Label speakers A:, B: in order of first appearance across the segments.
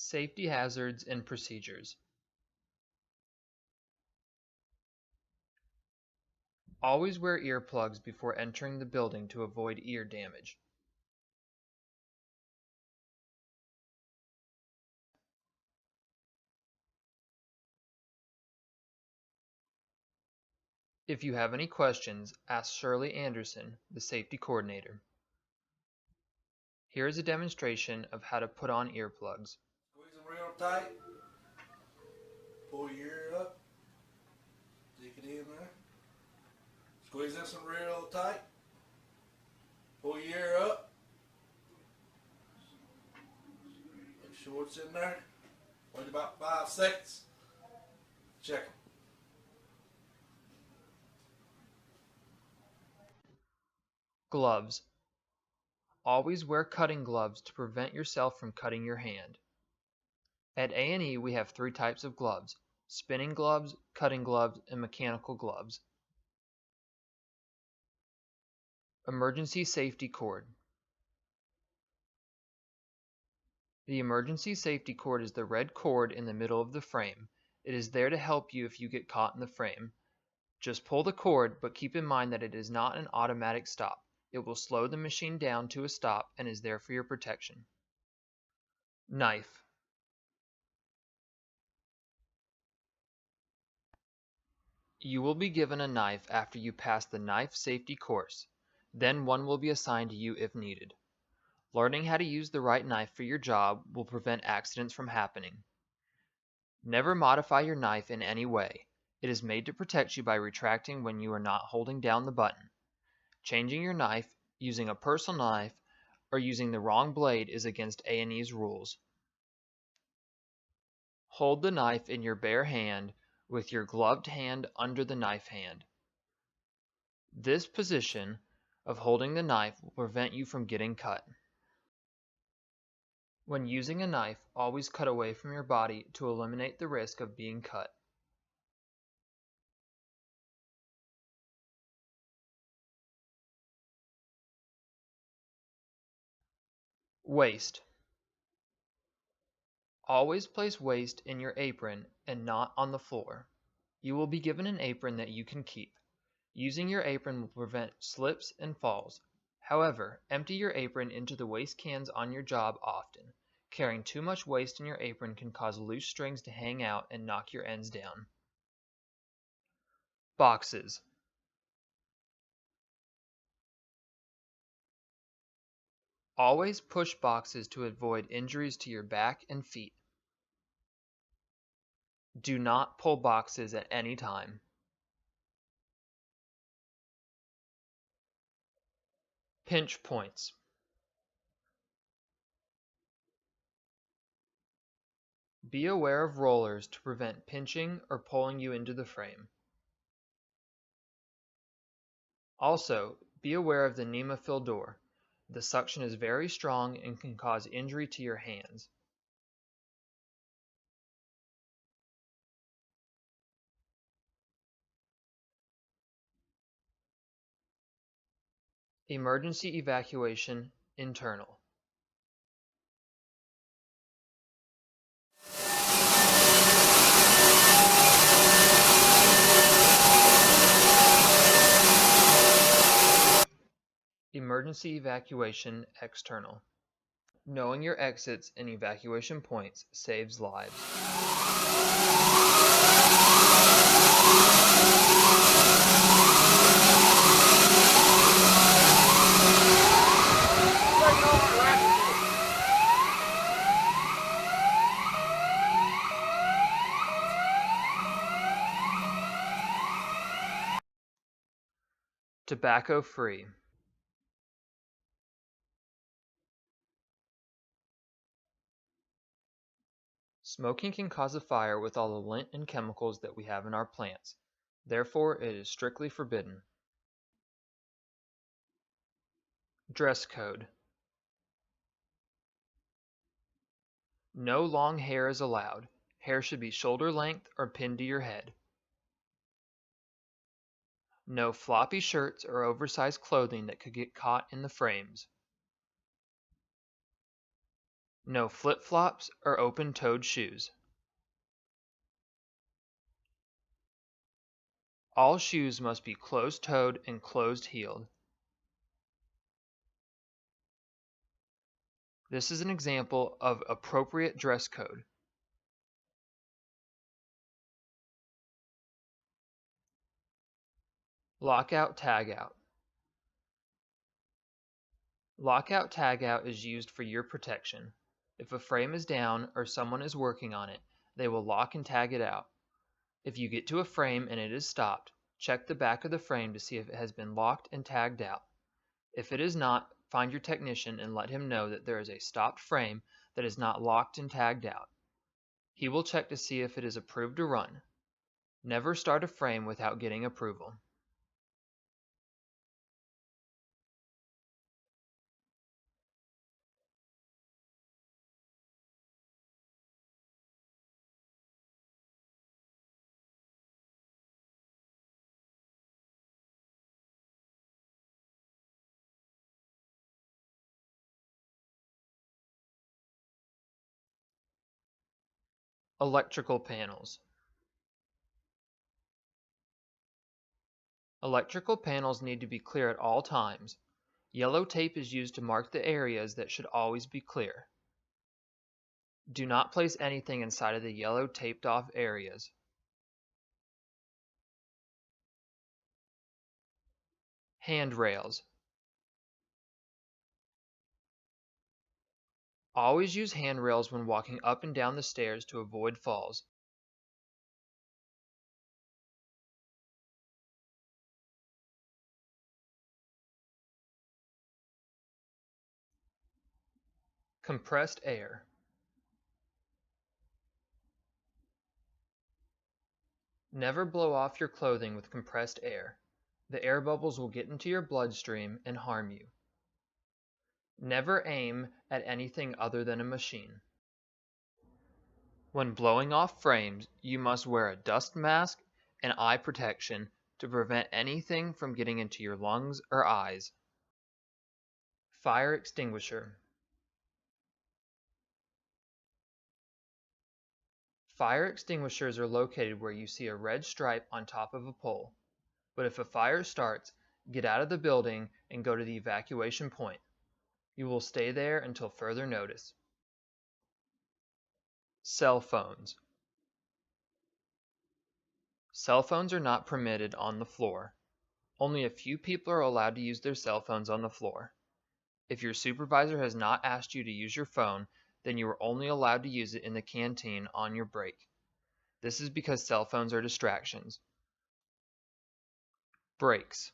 A: Safety hazards and procedures. Always wear earplugs before entering the building to avoid ear damage. If you have any questions, ask Shirley Anderson, the safety coordinator. Here is a demonstration of how to put on earplugs.
B: Squeeze them real tight. Pull your ear up. Stick it in there. Squeeze this one real tight. Pull your ear up. Make sure it's in there. Wait about 5 seconds. Check them.
A: Gloves. Always wear cutting gloves to prevent yourself from cutting your hand. At A&E, we have 3 types of gloves: spinning gloves, cutting gloves, and mechanical gloves. Emergency safety cord. The emergency safety cord is the red cord in the middle of the frame. It is there to help you if you get caught in the frame. Just pull the cord, but keep in mind that it is not an automatic stop. It will slow the machine down to a stop and is there for your protection. Knife. You will be given a knife after you pass the knife safety course. Then one will be assigned to you if needed. Learning how to use the right knife for your job will prevent accidents from happening. Never modify your knife in any way. It is made to protect you by retracting when you are not holding down the button. Changing your knife, using a personal knife, or using the wrong blade is against A&E's rules. Hold the knife in your bare hand with your gloved hand under the knife hand. This position of holding the knife will prevent you from getting cut. When using a knife, always cut away from your body to eliminate the risk of being cut. Waste. Always place waste in your apron and not on the floor. You will be given an apron that you can keep. Using your apron will prevent slips and falls. However, empty your apron into the waste cans on your job often. Carrying too much waste in your apron can cause loose strings to hang out and knock your ends down. Boxes. Always push boxes to avoid injuries to your back and feet. Do not pull boxes at any time. Pinch points. Be aware of rollers to prevent pinching or pulling you into the frame. Also, be aware of the Nemafill door. The suction is very strong and can cause injury to your hands. Emergency evacuation, internal. Emergency evacuation, external. Knowing your exits and evacuation points saves lives. Tobacco-free. Smoking can cause a fire with all the lint and chemicals that we have in our plants. Therefore, it is strictly forbidden. Dress code. No long hair is allowed. Hair should be shoulder length or pinned to your head. No floppy shirts or oversized clothing that could get caught in the frames. No flip-flops or open-toed shoes. All shoes must be closed-toed and closed-heeled. This is an example of appropriate dress code. Lockout tagout. Lockout tagout is used for your protection. If a frame is down or someone is working on it, they will lock and tag it out. If you get to a frame and it is stopped, check the back of the frame to see if it has been locked and tagged out. If it is not, find your technician and let him know that there is a stopped frame that is not locked and tagged out. He will check to see if it is approved to run. Never start a frame without getting approval. Electrical panels. Electrical panels need to be clear at all times. Yellow tape is used to mark the areas that should always be clear. Do not place anything inside of the yellow taped off areas. Handrails. Always use handrails when walking up and down the stairs to avoid falls. Compressed air. Never blow off your clothing with compressed air. The air bubbles will get into your bloodstream and harm you. Never aim at anything other than a machine. When blowing off frames, you must wear a dust mask and eye protection to prevent anything from getting into your lungs or eyes. Fire extinguisher. Fire extinguishers are located where you see a red stripe on top of a pole. But if a fire starts, get out of the building and go to the evacuation point. You will stay there until further notice. Cell phones. Cell phones are not permitted on the floor. Only a few people are allowed to use their cell phones on the floor. If your supervisor has not asked you to use your phone, then you are only allowed to use it in the canteen on your break. This is because cell phones are distractions. Breaks.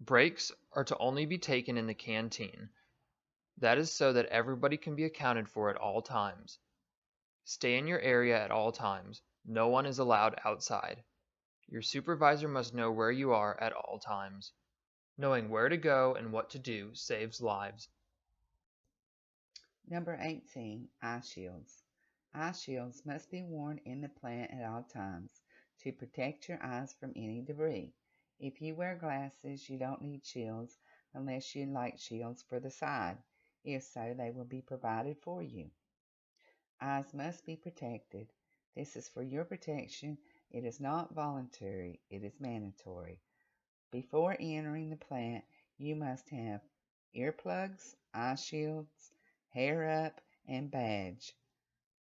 A: Breaks are to only be taken in the canteen. That is so that everybody can be accounted for at all times. Stay in your area at all times. No one is allowed outside. Your supervisor must know where you are at all times. Knowing where to go and what to do saves lives.
C: Number 18, eye shields. Eye shields must be worn in the plant at all times to protect your eyes from any debris. If you wear glasses, you don't need shields unless you like shields for the side. If so, they will be provided for you. Eyes must be protected. This is for your protection. It is not voluntary, it is mandatory. Before entering the plant, you must have earplugs, eye shields, hair up, and badge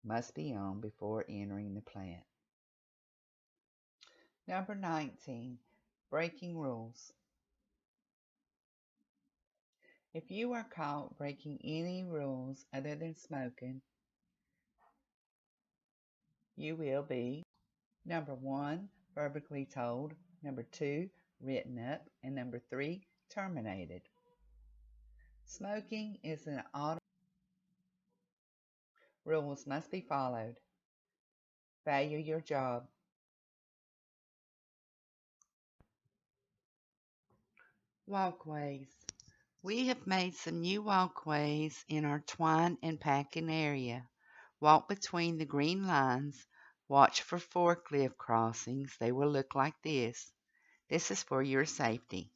C: must be on before entering the plant. Number 19, breaking rules. If you are caught breaking any rules other than smoking, you will be number 1, verbally told, number 2, written up, and number 3, terminated. Smoking is an auto. Rules must be followed. Value your job. Walkways. We have made some new walkways in our twine and packing area. Walk between the green lines. Watch for forklift crossings. They will look like this. This is for your safety.